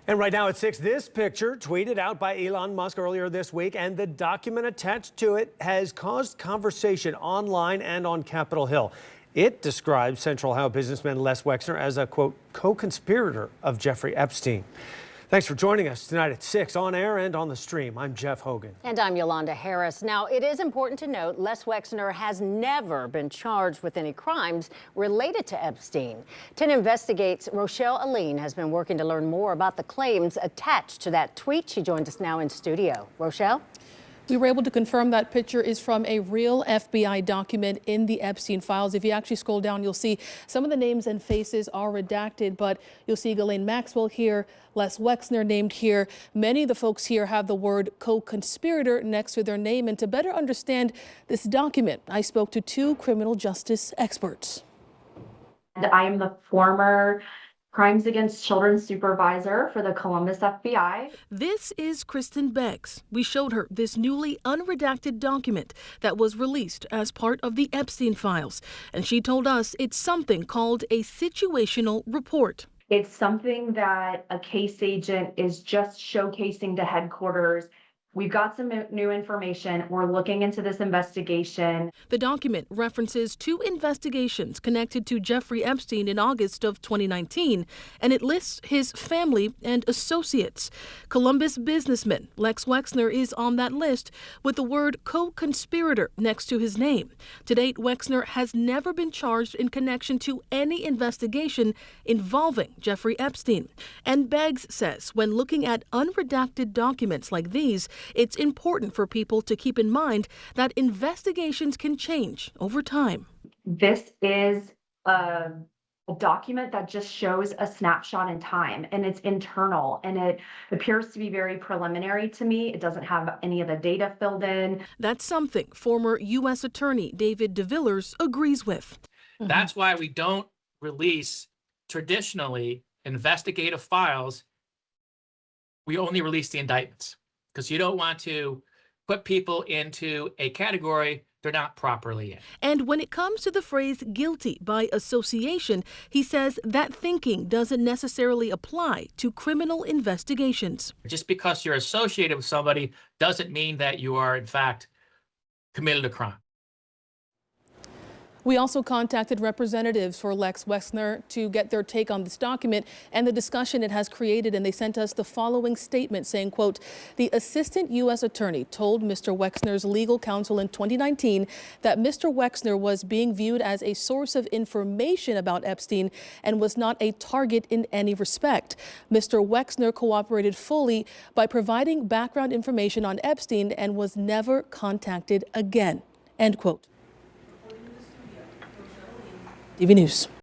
And right now at 6, this picture tweeted out by Elon Musk earlier this week, and the document attached to it has caused conversation online and on Capitol Hill. It describes Central Ohio businessman Les Wexner as a, quote, co-conspirator of Jeffrey Epstein. Thanks for joining us tonight at 6 on air and on the stream. I'm Jeff Hogan. And I'm Yolanda Harris. Now, it is important to note Les Wexner has never been charged with any crimes related to Epstein. 10 Investigates' Rochelle Aline has been working to learn more about the claims attached to that tweet. She joins us now in studio. Rochelle? We were able to confirm that picture is from a real FBI document in the Epstein files. If you actually scroll down, you'll see some of the names and faces are redacted, but you'll see Ghislaine Maxwell here, Les Wexner named here. Many of the folks here have the word co-conspirator next to their name. And to better understand this document, I spoke to 2 criminal justice experts. And I am the former Crimes Against Children supervisor for the Columbus FBI. This is Kristen Beggs. We showed her this newly unredacted document that was released as part of the Epstein files. And she told us it's something called a situational report. It's something that a case agent is just showcasing to headquarters. We've got some new information. We're looking into this investigation. The document references 2 investigations connected to Jeffrey Epstein in August of 2019, and it lists his family and associates. Columbus businessman Les Wexner is on that list with the word co-conspirator next to his name. To date, Wexner has never been charged in connection to any investigation involving Jeffrey Epstein. And Beggs says when looking at unredacted documents like these, it's important for people to keep in mind that investigations can change over time. This is a document that just shows a snapshot in time, and it's internal, and it appears to be very preliminary to me. It doesn't have any of the data filled in. That's something former U.S. Attorney David DeVillers agrees with. That's why we don't release traditionally investigative files. We only release the indictments, because you don't want to put people into a category they're not properly in. And when it comes to the phrase guilty by association, he says that thinking doesn't necessarily apply to criminal investigations. Just because you're associated with somebody doesn't mean that you are, in fact, committed a crime. We also contacted representatives for Les Wexner to get their take on this document and the discussion it has created, and they sent us the following statement saying, quote, the assistant U.S. attorney told Mr. Wexner's legal counsel in 2019 that Mr. Wexner was being viewed as a source of information about Epstein and was not a target in any respect. Mr. Wexner cooperated fully by providing background information on Epstein and was never contacted again, end quote. TV News.